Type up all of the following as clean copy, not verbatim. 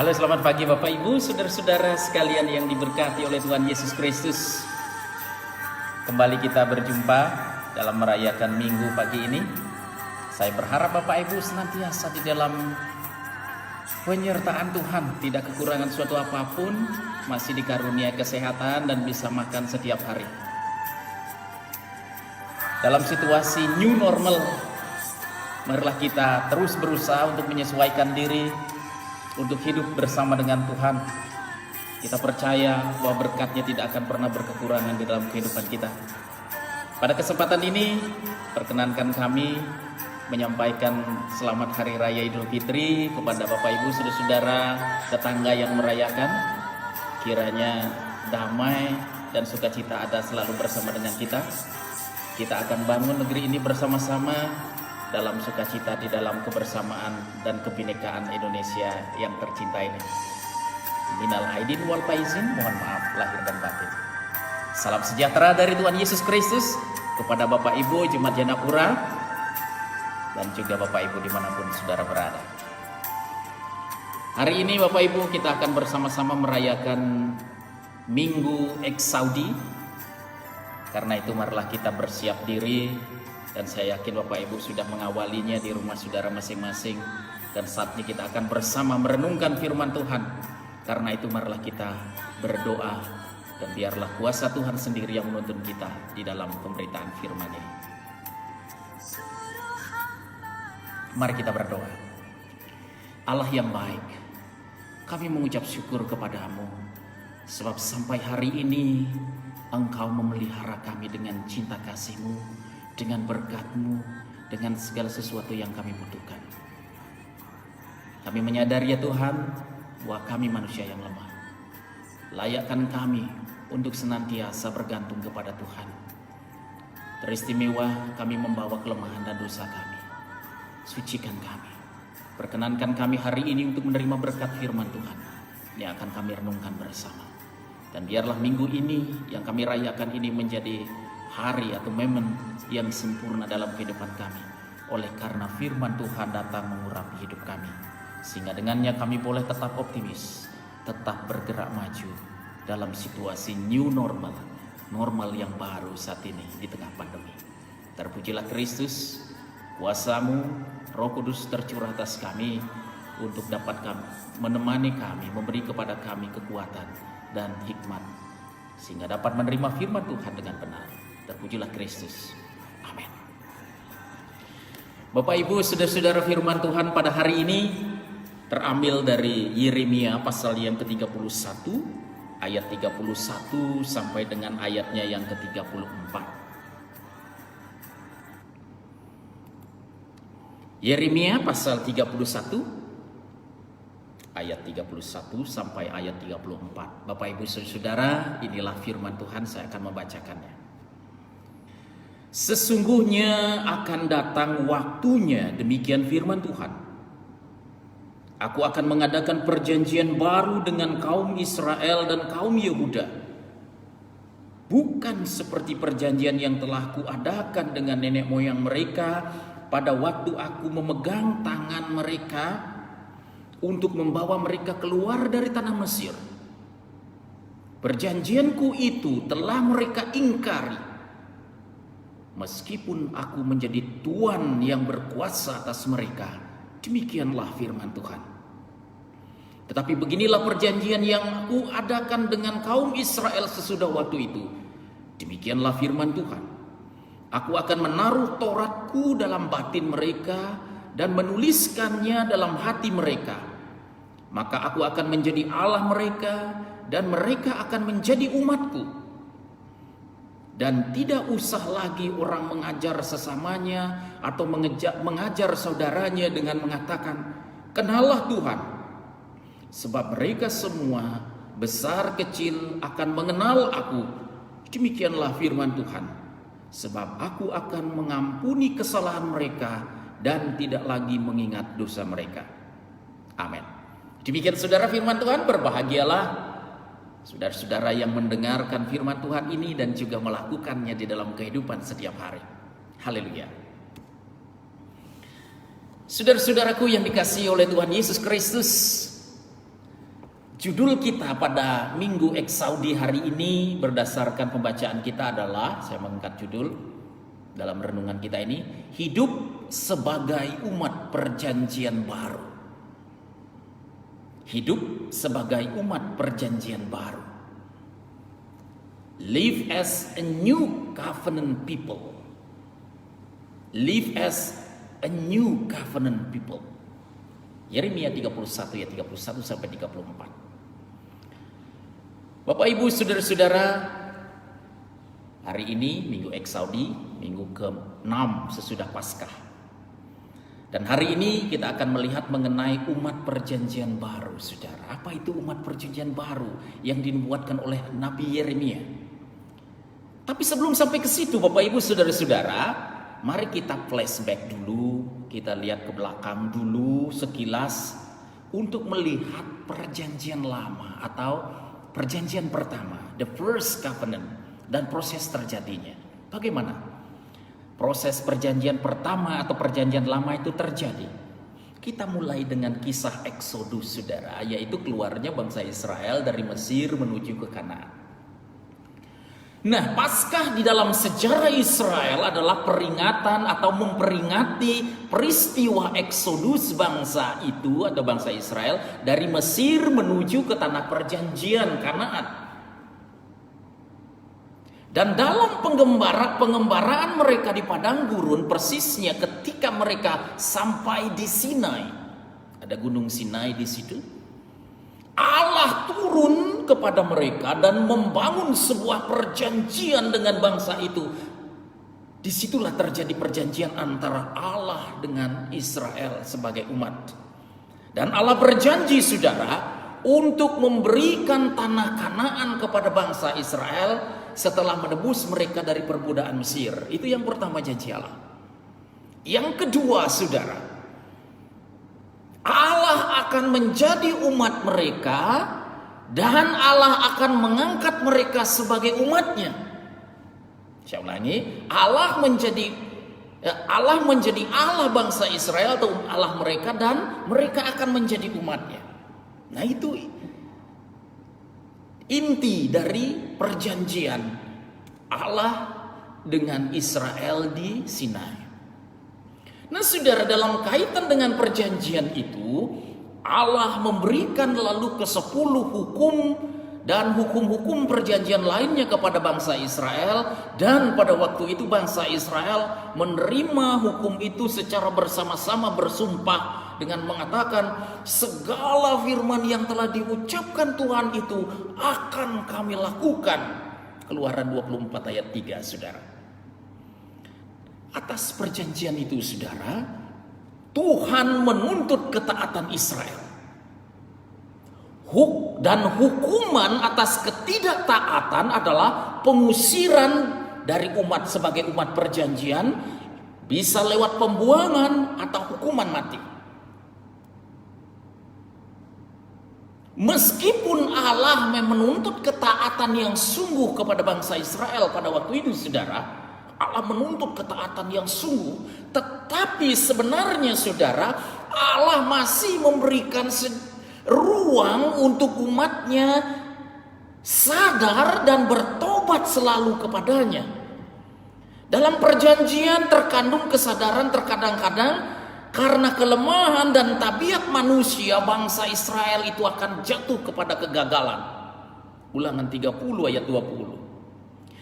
Halo, selamat pagi Bapak Ibu, saudara-saudara sekalian yang diberkati oleh Tuhan Yesus Kristus. Kembali kita berjumpa dalam merayakan Minggu pagi ini. Saya berharap Bapak Ibu senantiasa di dalam penyertaan Tuhan, tidak kekurangan suatu apapun, masih dikaruniai kesehatan dan bisa makan setiap hari. Dalam situasi new normal, marilah kita terus berusaha untuk menyesuaikan diri untuk hidup bersama dengan Tuhan. Kita percaya bahwa berkat-Nya tidak akan pernah berkekurangan di dalam kehidupan kita. Pada kesempatan ini, perkenankan kami menyampaikan selamat Hari Raya Idul Fitri kepada Bapak Ibu, saudara-saudara, tetangga yang merayakan. Kiranya damai dan sukacita ada selalu bersama dengan kita. Kita akan bangun negeri ini bersama-sama dalam sukacita, di dalam kebersamaan dan kebinekaan Indonesia yang tercinta ini. Minal aidin wal faizin, mohon maaf lahir dan batin. Salam sejahtera dari Tuhan Yesus Kristus kepada Bapak Ibu Jemaat Janapura dan juga Bapak Ibu dimanapun saudara berada. Hari ini Bapak Ibu kita akan bersama-sama merayakan Minggu Eksaudi. Karena itu marilah kita bersiap diri. Dan saya yakin Bapak Ibu sudah mengawalinya di rumah saudara masing-masing. Dan saatnya kita akan bersama merenungkan firman Tuhan. Karena itu marilah kita berdoa. Dan biarlah kuasa Tuhan sendiri yang menuntun kita di dalam pemberitaan firman ini. Mari kita berdoa. Allah yang baik, kami mengucap syukur kepadamu. Sebab sampai hari ini Engkau memelihara kami dengan cinta kasih-Mu, dengan berkat-Mu, dengan segala sesuatu yang kami butuhkan. Kami menyadari ya Tuhan, bahwa kami manusia yang lemah. Layakkan kami untuk senantiasa bergantung kepada Tuhan. Teristimewa kami membawa kelemahan dan dosa kami. Sucikan kami. Perkenankan kami hari ini untuk menerima berkat firman Tuhan yang akan kami renungkan bersama. Dan biarlah minggu ini yang kami rayakan ini menjadi hari atau momen yang sempurna dalam kehidupan kami. Oleh karena firman Tuhan datang mengurapi hidup kami. Sehingga dengannya kami boleh tetap optimis, tetap bergerak maju dalam situasi new normal. Normal yang baru saat ini di tengah pandemi. Terpujilah Kristus, kuasa-Mu, Roh Kudus tercurah atas kami untuk dapat menemani kami, memberi kepada kami kekuatan dan hikmat. Sehingga dapat menerima firman Tuhan dengan benar. Terpujilah Kristus. Amin. Bapak Ibu, saudara-saudara, firman Tuhan pada hari ini terambil dari Yeremia pasal yang ke-31 ayat 31 sampai dengan ayatnya yang ke-34. Yeremia pasal 31 ayat 31 sampai ayat 34. Bapak Ibu saudara, inilah firman Tuhan, saya akan membacakannya. Sesungguhnya akan datang waktunya, demikian firman Tuhan. Aku akan mengadakan perjanjian baru dengan kaum Israel dan kaum Yehuda. Bukan seperti perjanjian yang telah kuadakan dengan nenek moyang mereka pada waktu aku memegang tangan mereka untuk membawa mereka keluar dari tanah Mesir. Perjanjianku itu telah mereka ingkari. Meskipun aku menjadi Tuhan yang berkuasa atas mereka, demikianlah firman Tuhan. Tetapi beginilah perjanjian yang aku adakan dengan kaum Israel sesudah waktu itu. Demikianlah firman Tuhan. Aku akan menaruh Tauratku dalam batin mereka dan menuliskannya dalam hati mereka. Maka aku akan menjadi Allah mereka dan mereka akan menjadi umatku. Dan tidak usah lagi orang mengajar sesamanya atau mengajar saudaranya dengan mengatakan, "Kenallah Tuhan." Sebab mereka semua besar kecil akan mengenal aku. Demikianlah firman Tuhan. Sebab aku akan mengampuni kesalahan mereka dan tidak lagi mengingat dosa mereka. Amin. Demikian saudara firman Tuhan, berbahagialah saudara-saudara yang mendengarkan firman Tuhan ini dan juga melakukannya di dalam kehidupan setiap hari. Haleluya. Saudara-saudaraku yang dikasihi oleh Tuhan Yesus Kristus, Judul kita pada Minggu Eksaudi hari ini berdasarkan pembacaan kita adalah, saya mengangkat judul dalam renungan kita ini, hidup sebagai umat perjanjian baru. Hidup sebagai umat perjanjian baru. Live as a new covenant people. Live as a new covenant people. Yeremia 31 ayat 31 sampai 34. Bapak Ibu saudara-saudara, hari ini Minggu Eksaudi, minggu ke-6 sesudah Paskah. Dan hari ini kita akan melihat mengenai umat perjanjian baru, saudara. Apa itu umat perjanjian baru yang dinubuatkan oleh Nabi Yeremia? Tapi sebelum sampai ke situ, Bapak Ibu saudara-saudara, mari kita flashback dulu, kita lihat ke belakang dulu sekilas untuk melihat perjanjian lama atau perjanjian pertama, the first covenant, dan proses terjadinya. Bagaimana proses perjanjian pertama atau perjanjian lama itu terjadi? Kita mulai dengan kisah Eksodus, saudara, yaitu keluarnya bangsa Israel dari Mesir menuju ke Kanaan. Nah, Paskah di dalam sejarah Israel adalah peringatan atau memperingati peristiwa Eksodus bangsa itu atau bangsa Israel dari Mesir menuju ke tanah perjanjian Kanaan. Dan dalam pengembaraan mereka di padang gurun, persisnya ketika mereka sampai di Sinai, ada gunung Sinai di situ, Allah turun kepada mereka dan membangun sebuah perjanjian dengan bangsa itu. Disitulah terjadi perjanjian antara Allah dengan Israel sebagai umat. Dan Allah berjanji, saudara, untuk memberikan tanah Kanaan kepada bangsa Israel setelah menebus mereka dari perbudakan Mesir. Itu yang pertama, janji Allah. Yang kedua, saudara, Allah akan menjadi umat mereka dan Allah akan mengangkat mereka sebagai umatnya. Saya ulangi, Allah menjadi Allah bangsa Israel atau Allah mereka, dan mereka akan menjadi umatnya. Nah, itu inti dari perjanjian Allah dengan Israel di Sinai. Nah, saudara, dalam kaitan dengan perjanjian itu, Allah memberikan lalu ke-10 hukum dan hukum-hukum perjanjian lainnya kepada bangsa Israel. Dan pada waktu itu bangsa Israel menerima hukum itu secara bersama-sama bersumpah dengan mengatakan, segala firman yang telah diucapkan Tuhan itu akan kami lakukan. Keluaran 24 ayat 3, saudara. Atas perjanjian itu, saudara, Tuhan menuntut ketaatan Israel. Dan hukuman atas ketidaktaatan adalah pengusiran dari umat sebagai umat perjanjian, bisa lewat pembuangan atau hukuman mati. Meskipun Allah menuntut ketaatan yang sungguh kepada bangsa Israel pada waktu itu, saudara, Allah menuntut ketaatan yang sungguh, tetapi sebenarnya, saudara, Allah masih memberikan ruang untuk umatnya sadar dan bertobat selalu kepadanya. Dalam perjanjian terkandung kesadaran terkadang-kadang karena kelemahan dan tabiat manusia, bangsa Israel itu akan jatuh kepada kegagalan. Ulangan 30 ayat 20.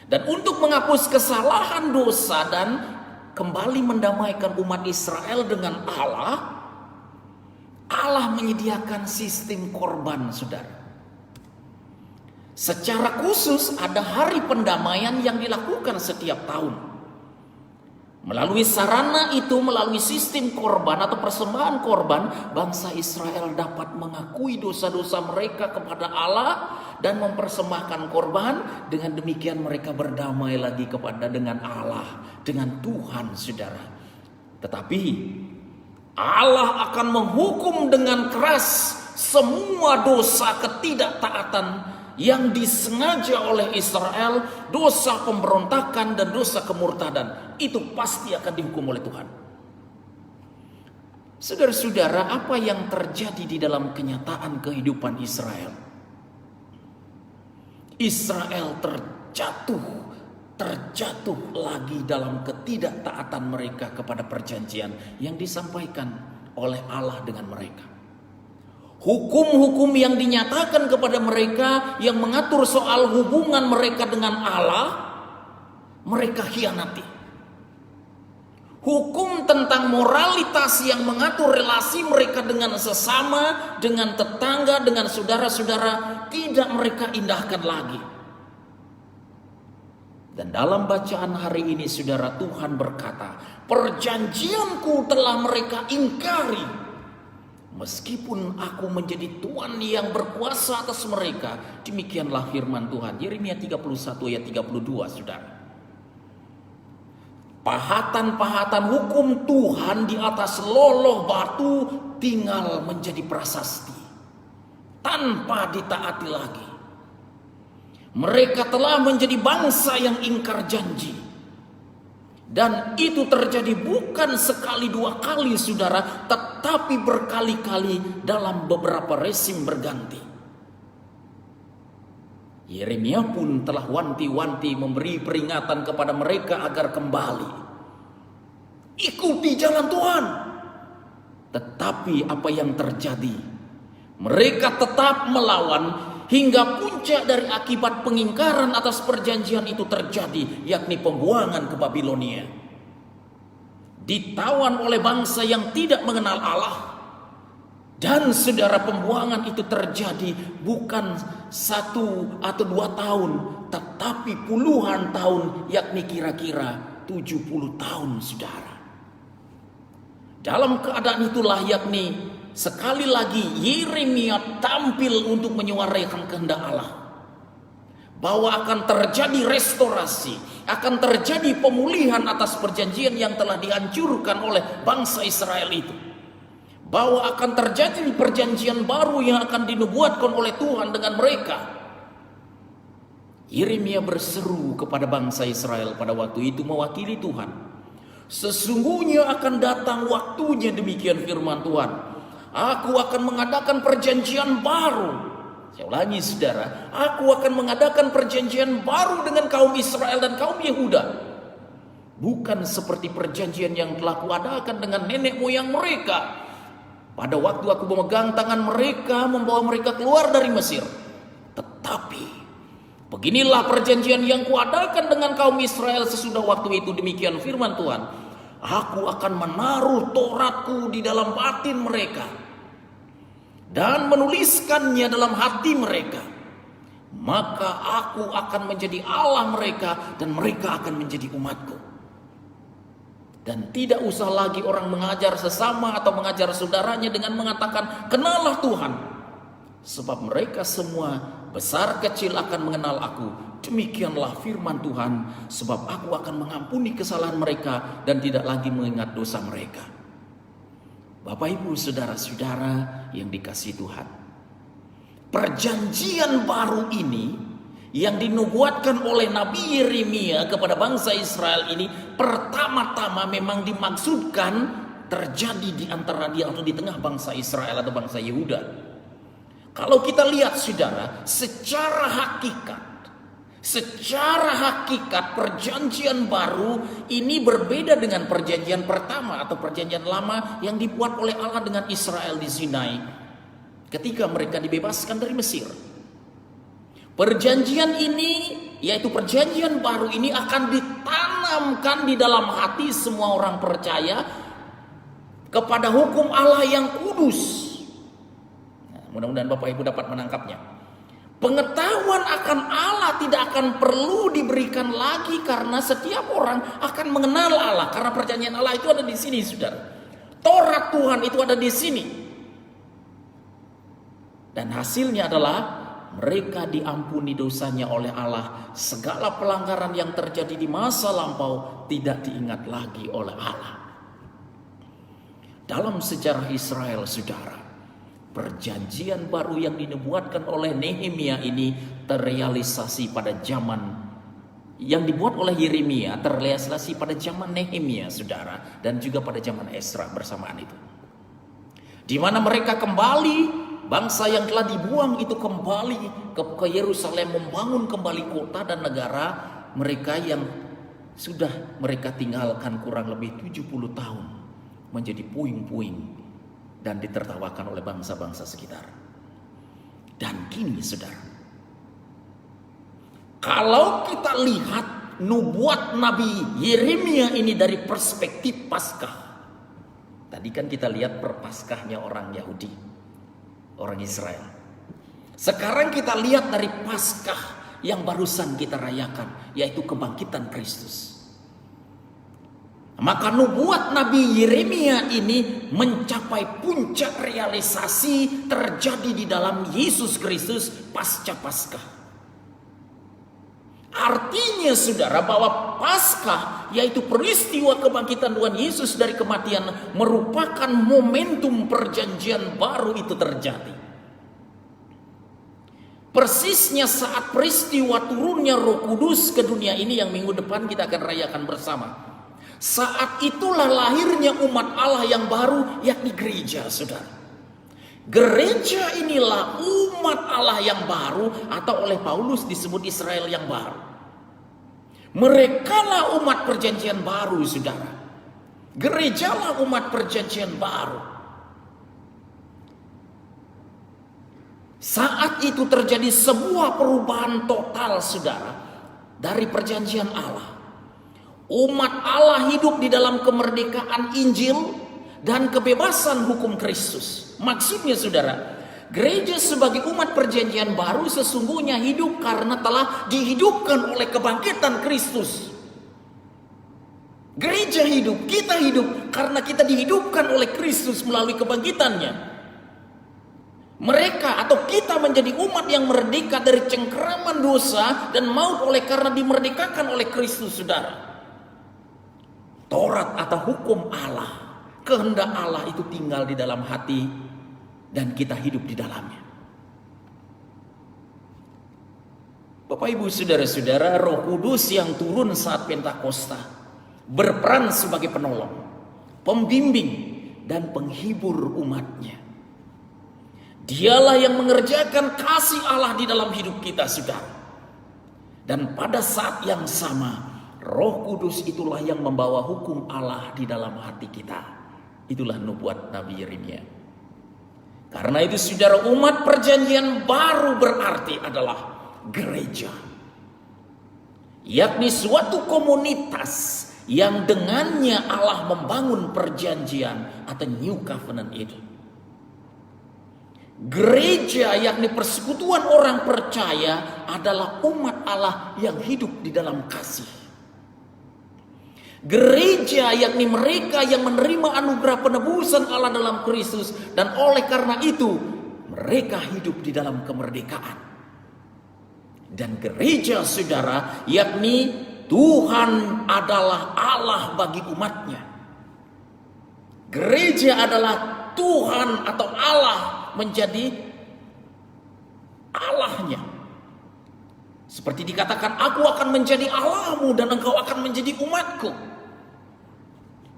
Dan untuk menghapus kesalahan dosa dan kembali mendamaikan umat Israel dengan Allah, Allah menyediakan sistem korban, saudara. Secara khusus ada hari pendamaian yang dilakukan setiap tahun. Melalui sarana itu, melalui sistem korban atau persembahan korban, bangsa Israel dapat mengakui dosa-dosa mereka kepada Allah dan mempersembahkan korban. Dengan demikian mereka berdamai lagi dengan Allah, dengan Tuhan, saudara. Tetapi Allah akan menghukum dengan keras semua dosa ketidaktaatan yang disengaja oleh Israel, dosa pemberontakan dan dosa kemurtadan. Itu pasti akan dihukum oleh Tuhan. Saudara-saudara, apa yang terjadi di dalam kenyataan kehidupan Israel? Israel terjatuh lagi dalam ketidaktaatan mereka kepada perjanjian yang disampaikan oleh Allah dengan mereka. Hukum-hukum yang dinyatakan kepada mereka yang mengatur soal hubungan mereka dengan Allah, mereka khianati. Hukum tentang moralitas yang mengatur relasi mereka dengan sesama, dengan tetangga, dengan saudara-saudara, tidak mereka indahkan lagi. Dan dalam bacaan hari ini, saudara, Tuhan berkata, perjanjianku telah mereka ingkari. Meskipun aku menjadi Tuhan yang berkuasa atas mereka. Demikianlah firman Tuhan. Yeremia 31 ayat 32, saudara. Pahatan-pahatan hukum Tuhan di atas loloh batu tinggal menjadi prasasti, tanpa ditaati lagi. Mereka telah menjadi bangsa yang ingkar janji. Dan itu terjadi bukan sekali dua kali, saudara, tetapi berkali-kali dalam beberapa rezim berganti. Yeremia pun telah wanti-wanti memberi peringatan kepada mereka agar kembali. Ikuti jalan Tuhan. Tetapi apa yang terjadi? Mereka tetap melawan hingga puncak dari akibat pengingkaran atas perjanjian itu terjadi, yakni pembuangan ke Babilonia. Ditawan oleh bangsa yang tidak mengenal Allah. Dan saudara, pembuangan itu terjadi bukan 1 atau 2 tahun, tetapi puluhan tahun, yakni kira-kira 70 tahun, saudara. Dalam keadaan itulah, yakni sekali lagi Yeremia tampil untuk menyuarakan kehendak Allah, bahwa akan terjadi restorasi, akan terjadi pemulihan atas perjanjian yang telah dihancurkan oleh bangsa Israel itu, bahwa akan terjadi perjanjian baru yang akan dinubuatkan oleh Tuhan dengan mereka. Yeremia berseru kepada bangsa Israel pada waktu itu mewakili Tuhan. Sesungguhnya akan datang waktunya, demikian firman Tuhan, aku akan mengadakan perjanjian baru. Saya ulangi, saudara, aku akan mengadakan perjanjian baru dengan kaum Israel dan kaum Yehuda. Bukan seperti perjanjian yang telah kuadakan dengan nenek moyang mereka pada waktu aku memegang tangan mereka membawa mereka keluar dari Mesir. Tetapi beginilah perjanjian yang kuadakan dengan kaum Israel sesudah waktu itu, demikian firman Tuhan. Aku akan menaruh Tauratku di dalam batin mereka dan menuliskannya dalam hati mereka. Maka aku akan menjadi Allah mereka dan mereka akan menjadi umatku. Dan tidak usah lagi orang mengajar sesama atau mengajar saudaranya dengan mengatakan, kenalah Tuhan. Sebab mereka semua besar kecil akan mengenal aku. Demikianlah firman Tuhan, sebab aku akan mengampuni kesalahan mereka dan tidak lagi mengingat dosa mereka. Bapak, Ibu, saudara-saudara yang dikasihi Tuhan, perjanjian baru ini yang dinubuatkan oleh Nabi Yeremia kepada bangsa Israel ini pertama-tama memang dimaksudkan terjadi di antara dia atau di tengah bangsa Israel atau bangsa Yehuda. Kalau kita lihat, saudara, secara hakikat perjanjian baru ini berbeda dengan perjanjian pertama atau perjanjian lama yang dibuat oleh Allah dengan Israel di Sinai ketika mereka dibebaskan dari Mesir. Perjanjian ini, yaitu perjanjian baru ini, akan ditanamkan di dalam hati semua orang percaya kepada hukum Allah yang kudus. Nah, mudah-mudahan Bapak Ibu dapat menangkapnya. Pengetahuan akan Allah tidak akan perlu diberikan lagi karena setiap orang akan mengenal Allah, karena perjanjian Allah itu ada di sini, saudara. Taurat Tuhan itu ada di sini. Dan hasilnya adalah mereka diampuni dosanya oleh Allah. Segala pelanggaran yang terjadi di masa lampau tidak diingat lagi oleh Allah. Dalam sejarah Israel, saudara, perjanjian baru yang dinubuatkan oleh Nehemia ini terrealisasi pada zaman yang dibuat oleh Yeremia, terrealisasi pada zaman Nehemia, saudara, dan juga pada zaman Esra bersamaan itu. Di mana mereka kembali Bangsa yang telah dibuang itu kembali ke Yerusalem, membangun kembali kota dan negara mereka yang sudah mereka tinggalkan kurang lebih 70 tahun menjadi puing-puing dan ditertawakan oleh bangsa-bangsa sekitar. Dan kini saudara, kalau kita lihat nubuat Nabi Yeremia ini dari perspektif Paskah. Tadi kan kita lihat perpaskahnya orang Yahudi, orang Israel. Sekarang kita lihat dari Paskah yang barusan kita rayakan, yaitu kebangkitan Kristus. Maka nubuat Nabi Yeremia ini mencapai puncak realisasi terjadi di dalam Yesus Kristus pasca Paskah. Artinya saudara, bahwa Paskah yaitu peristiwa kebangkitan Tuhan Yesus dari kematian merupakan momentum perjanjian baru itu terjadi. Persisnya saat peristiwa turunnya Roh Kudus ke dunia ini yang minggu depan kita akan rayakan bersama. Saat itulah lahirnya umat Allah yang baru, yakni gereja, saudara. Gereja inilah umat Allah yang baru, atau oleh Paulus disebut Israel yang baru. Merekalah umat perjanjian baru, saudara. Gerejalah umat perjanjian baru. Saat itu terjadi sebuah perubahan total, saudara, dari perjanjian Allah. Umat Allah hidup di dalam kemerdekaan Injil dan kebebasan hukum Kristus. Maksudnya saudara, gereja sebagai umat perjanjian baru sesungguhnya hidup karena telah dihidupkan oleh kebangkitan Kristus. Gereja hidup, kita hidup karena kita dihidupkan oleh Kristus melalui kebangkitannya. Mereka atau kita menjadi umat yang merdeka dari cengkeraman dosa dan maut oleh karena dimerdekakan oleh Kristus, saudara. Taurat atau hukum Allah, kehendak Allah itu tinggal di dalam hati dan kita hidup di dalamnya. Bapak Ibu saudara-saudara, Roh Kudus yang turun saat Pentakosta berperan sebagai penolong, pembimbing dan penghibur umatnya. Dialah yang mengerjakan kasih Allah di dalam hidup kita, saudara. Dan pada saat yang sama, Roh Kudus itulah yang membawa hukum Allah di dalam hati kita. Itulah nubuat Nabi Yeremia. Karena itu saudara, umat perjanjian baru berarti adalah gereja. Yakni suatu komunitas yang dengannya Allah membangun perjanjian atau New Covenant itu. Gereja yakni persekutuan orang percaya adalah umat Allah yang hidup di dalam kasih. Gereja yakni mereka yang menerima anugerah penebusan Allah dalam Kristus dan oleh karena itu mereka hidup di dalam kemerdekaan. Dan gereja saudara yakni Tuhan adalah Allah bagi umatnya. Gereja adalah Tuhan atau Allah menjadi Allahnya. Seperti dikatakan, aku akan menjadi Allahmu dan engkau akan menjadi umatku.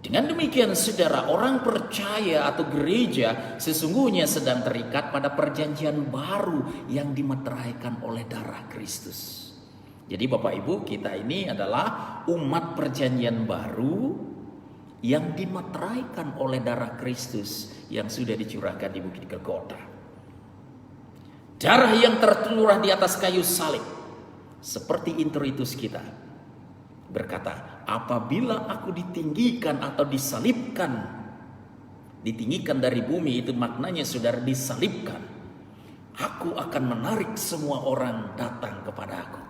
Dengan demikian saudara, orang percaya atau gereja sesungguhnya sedang terikat pada perjanjian baru yang dimeteraikan oleh darah Kristus. Jadi Bapak Ibu, kita ini adalah umat perjanjian baru yang dimeteraikan oleh darah Kristus yang sudah dicurahkan di Bukit Golgota. Darah yang tercurah di atas kayu salib, seperti introitus kita, berkata, apabila aku ditinggikan atau disalibkan, ditinggikan dari bumi, itu maknanya saudara disalibkan, aku akan menarik semua orang datang kepada aku.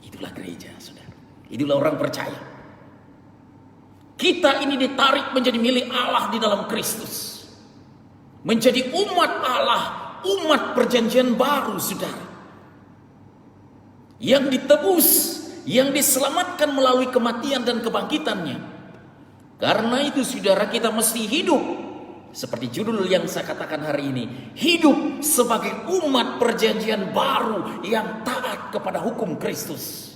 Itulah gereja, saudara. Itulah orang percaya. Kita ini ditarik menjadi milik Allah di dalam Kristus. Menjadi umat Allah, umat perjanjian baru, saudara. Yang ditebus, yang diselamatkan melalui kematian dan kebangkitannya. Karena itu saudara, kita mesti hidup seperti judul yang saya katakan hari ini, hidup sebagai umat perjanjian baru yang taat kepada hukum Kristus.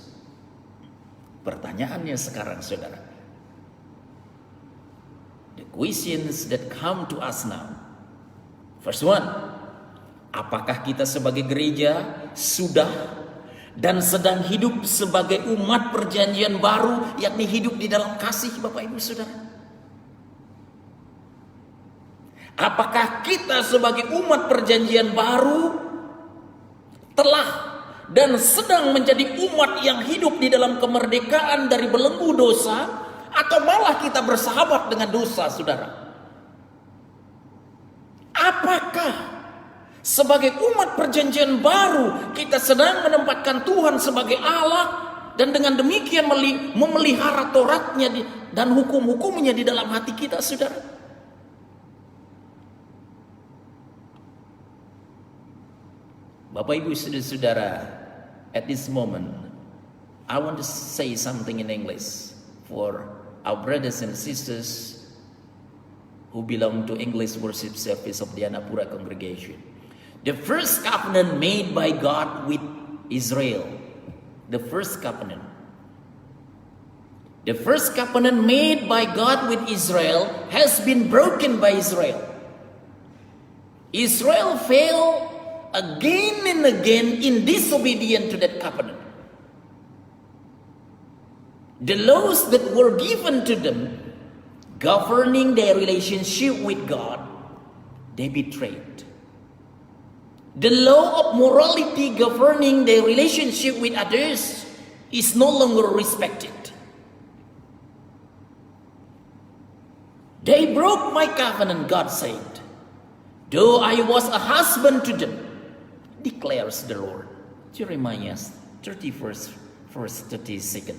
Pertanyaannya sekarang saudara, the questions that come to us now. First one, Apakah kita sebagai gereja sudah dan sedang hidup sebagai umat perjanjian baru, yakni hidup di dalam kasih, Bapak Ibu Saudara? Apakah kita sebagai umat perjanjian baru telah dan sedang menjadi umat yang hidup di dalam kemerdekaan dari belenggu dosa, atau malah kita bersahabat dengan dosa, Saudara? Apakah sebagai umat perjanjian baru kita sedang menempatkan Tuhan sebagai Allah dan dengan demikian memelihara Tauratnya dan hukum-hukumnya di dalam hati kita, Saudara? Bapak Ibu Saudara, at this moment I want to say something in English for our brothers and sisters who belong to English worship service of the Annapura congregation. The first covenant made by God with Israel. The first covenant. The first covenant made by God with Israel has been broken by Israel. Israel failed again and again in disobedience to that covenant. The laws that were given to them governing their relationship with God, they betrayed. The law of morality governing their relationship with others is no longer respected. They broke my covenant, God said, though I was a husband to them, declares the Lord. Jeremiah 31st, verse 32nd.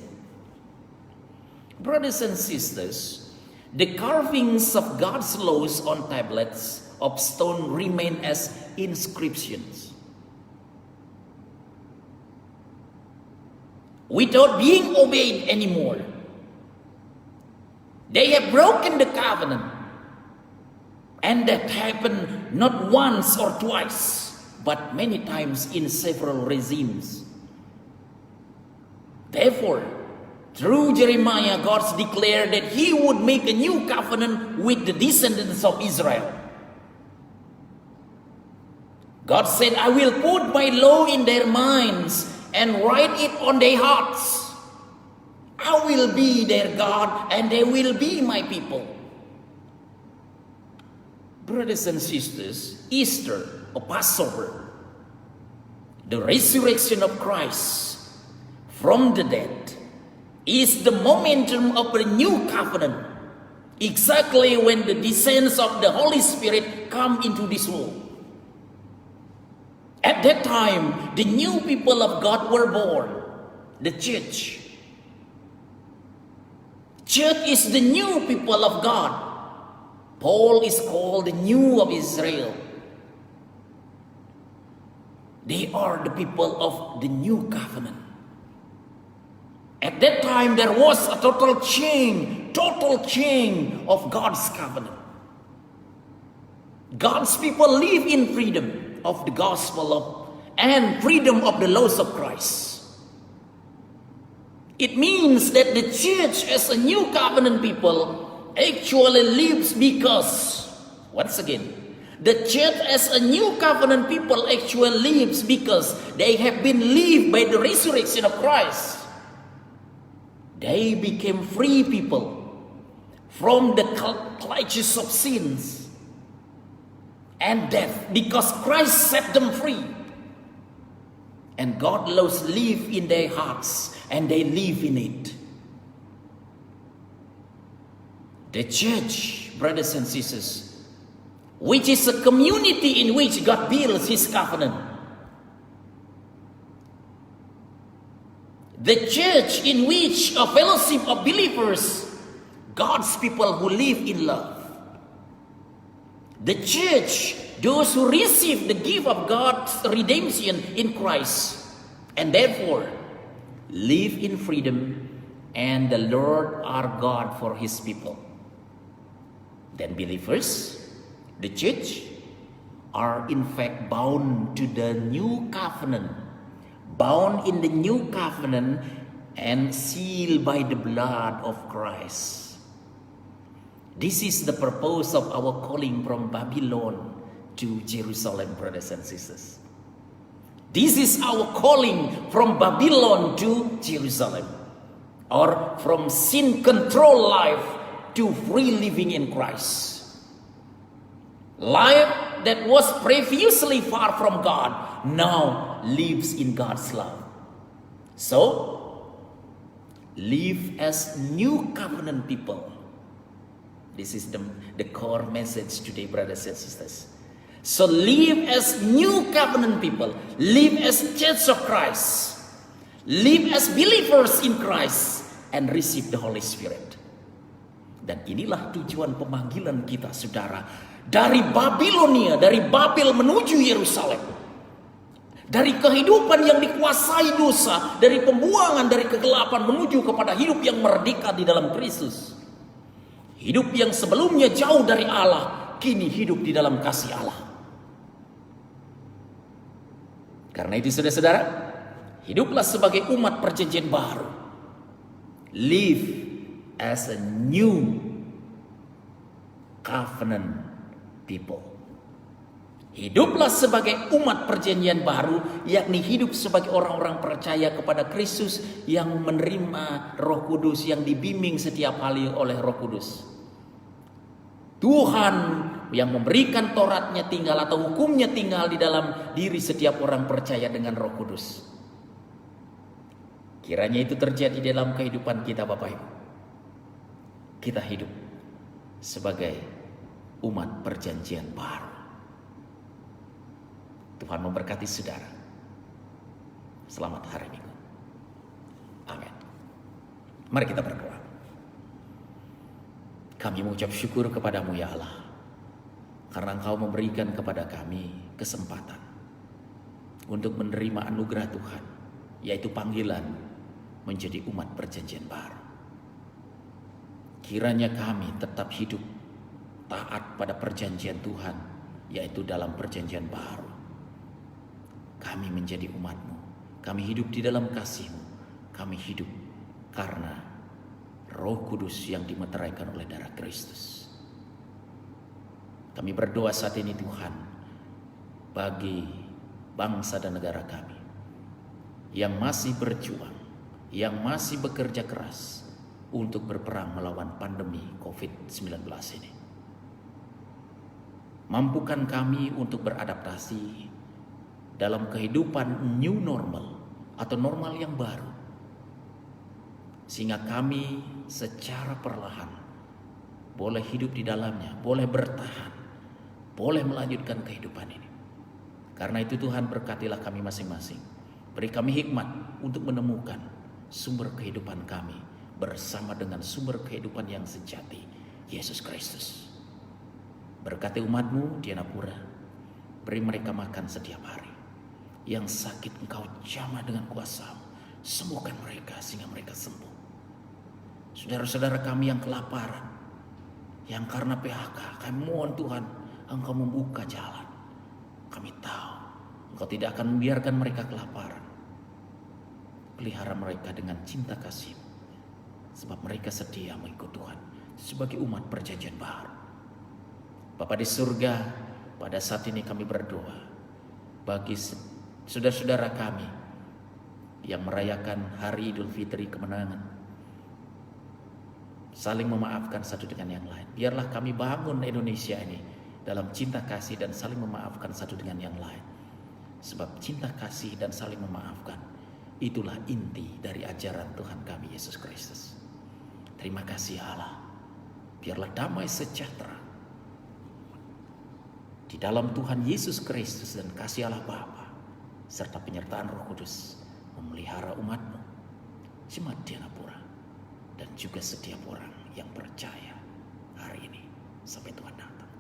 Brothers and sisters, the carvings of God's laws on tablets of stone remain as inscriptions. Without being obeyed anymore. They have broken the covenant. And that happened not once or twice, but many times in several regimes. Therefore, through Jeremiah, God declared that He would make a new covenant with the descendants of Israel. God said, I will put my law in their minds and write it on their hearts. I will be their God and they will be my people. Brothers and sisters, Easter or Passover, the resurrection of Christ from the dead, is the momentum of a new covenant, exactly when the descents of the Holy Spirit come into this world. At that time, the new people of God were born, the church. Church is the new people of God. Paul is called the new of Israel. They are the people of the new covenant. At that time, there was a total change of God's covenant. God's people live in freedom of the gospel and freedom of the laws of Christ. It means that the church as a new covenant people actually lives because, once again, the church as a new covenant people actually lives because they have been lived by the resurrection of Christ. They became free people from the clutches of sins and death because Christ set them free. And God's laws live in their hearts and they live in it. The church, brothers and sisters, which is a community in which God builds His covenant. The church in which a fellowship of believers, God's people who live in love. The church, those who receive the gift of God's redemption in Christ, and therefore live in freedom, and the Lord our God for His people. Then believers, the church, are in fact bound to the new covenant, bound in the new covenant and sealed by the blood of Christ. This is the purpose of our calling from Babylon to Jerusalem, brothers and sisters. This is our calling from Babylon to Jerusalem, or from sin-controlled life to free living in Christ. Life that was previously far from God now lives in God's love. So, live as new covenant people. This is the core message today, brothers and sisters. So live as new covenant people. Live as church of Christ. Live as believers in Christ. And receive the Holy Spirit. Dan inilah tujuan pemanggilan kita, saudara. Dari Babilonia, dari Babel menuju Yerusalem. Dari kehidupan yang dikuasai dosa, dari pembuangan, dari kegelapan menuju kepada hidup yang merdeka di dalam Kristus. Hidup yang sebelumnya jauh dari Allah, kini hidup di dalam kasih Allah. Karena itu saudara-saudara, hiduplah sebagai umat perjanjian baru. Live as a new covenant people. Hiduplah sebagai umat perjanjian baru, yakni hidup sebagai orang-orang percaya kepada Kristus yang menerima Roh Kudus, yang dibimbing setiap hari oleh Roh Kudus. Tuhan yang memberikan Tauratnya tinggal atau hukumnya tinggal di dalam diri setiap orang percaya dengan Roh Kudus. Kiranya itu terjadi dalam kehidupan kita, Bapak Ibu. Kita hidup sebagai umat perjanjian baru. Tuhan memberkati saudara. Selamat hari Minggu. Amin. Mari kita berdoa. Kami mengucap syukur kepadamu ya Allah, karena Engkau memberikan kepada kami kesempatan untuk menerima anugerah Tuhan, yaitu panggilan menjadi umat perjanjian baru. Kiranya kami tetap hidup taat pada perjanjian Tuhan, yaitu dalam perjanjian baru. Kami menjadi umat-Mu, kami hidup di dalam kasih-Mu, kami hidup karena Roh Kudus yang dimeteraikan oleh darah Kristus. Kami berdoa saat ini Tuhan, bagi bangsa dan negara kami yang masih berjuang, yang masih bekerja keras untuk berperang melawan pandemi COVID-19 ini. Mampukan kami untuk beradaptasi dalam kehidupan new normal atau normal yang baru, sehingga kami secara perlahan boleh hidup di dalamnya, boleh bertahan, boleh melanjutkan kehidupan ini. Karena itu Tuhan, berkatilah kami masing-masing. Beri kami hikmat untuk menemukan sumber kehidupan kami bersama dengan sumber kehidupan yang sejati, Yesus Kristus. Berkati umat-Mu di Dianapura, beri mereka makan setiap hari. Yang sakit Engkau jamah dengan kuasa-Mu, sembuhkan mereka sehingga mereka sembuh. Saudara-saudara kami yang kelaparan, yang karena PHK, kami mohon Tuhan, Engkau membuka jalan. Kami tahu Engkau tidak akan membiarkan mereka kelaparan. Pelihara mereka dengan cinta kasih, sebab mereka setia mengikut Tuhan sebagai umat perjanjian baru. Bapa di surga, pada saat ini kami berdoa bagi saudara-saudara kami yang merayakan hari Idul Fitri kemenangan, saling memaafkan satu dengan yang lain. Biarlah kami bangun Indonesia ini dalam cinta kasih dan saling memaafkan satu dengan yang lain. Sebab cinta kasih dan saling memaafkan, itulah inti dari ajaran Tuhan kami Yesus Kristus. Terima kasih Allah. Biarlah damai sejahtera di dalam Tuhan Yesus Kristus dan kasih Allah Bapa serta penyertaan Roh Kudus memelihara umat-Mu, jemaat Dianapura, dan juga setiap orang yang percaya hari ini sampai Tuhan datang.